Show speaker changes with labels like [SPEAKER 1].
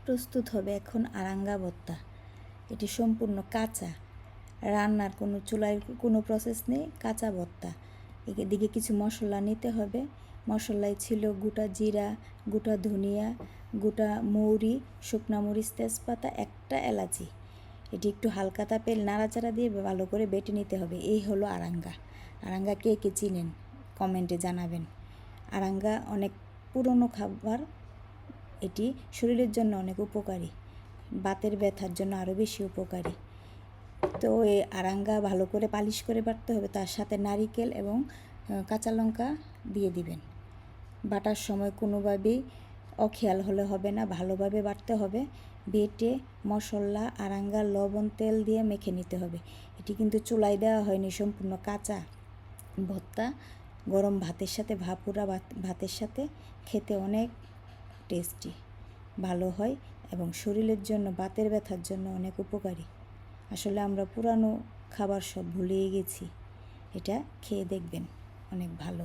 [SPEAKER 1] প্রস্তুত হবে এখন আরাঙ্গা ভর্তা। এটি সম্পূর্ণ কাঁচা, রান্নার কোনো চুলায় কোনো প্রসেস নেই, কাঁচা ভর্তা। এদিকে কিছু মশলা নিতে হবে। মশলায় ছিল গোটা জিরা, গোটা ধনিয়া, গোটা মৌরি, শুকনা মরিচ, তেজপাতা, একটা এলাচি। এটি একটু হালকা তাপে নাড়াচাড়া দিয়ে ভালো করে বেটে নিতে হবে। এই হলো আরাঙ্গা। আরাঙ্গা কে কে চিনেন কমেন্টে জানাবেন। আরাঙ্গা অনেক পুরনো খাবার, এটি শরীরের জন্য অনেক উপকারী, বাতের ব্যথার জন্য আরও বেশি উপকারী। তো এই আরাঙ্গা ভালো করে পালিশ করে বাটতে হবে, তার সাথে নারিকেল এবং কাঁচা লঙ্কা দিয়ে দিবেন। বাটার সময় কোনোভাবেই অখেয়াল হলে হবে না, ভালোভাবে বাটতে হবে। বেটে মশলা, আরাঙ্গা, লবণ, তেল দিয়ে মেখে নিতে হবে। এটি কিন্তু চুলায় দেওয়া হয়নি, সম্পূর্ণ কাঁচা ভর্তা। গরম ভাতের সাথে, ভাপুরা ভাতের সাথে খেতে অনেক টেস্টি ভালো হয় এবং শরীরের জন্য, বাতের ব্যথার জন্য অনেক উপকারী। আসলে আমরা পুরানো খাবার সব ভুলেই গেছি, এটা খেয়ে দেখবেন, অনেক ভালো।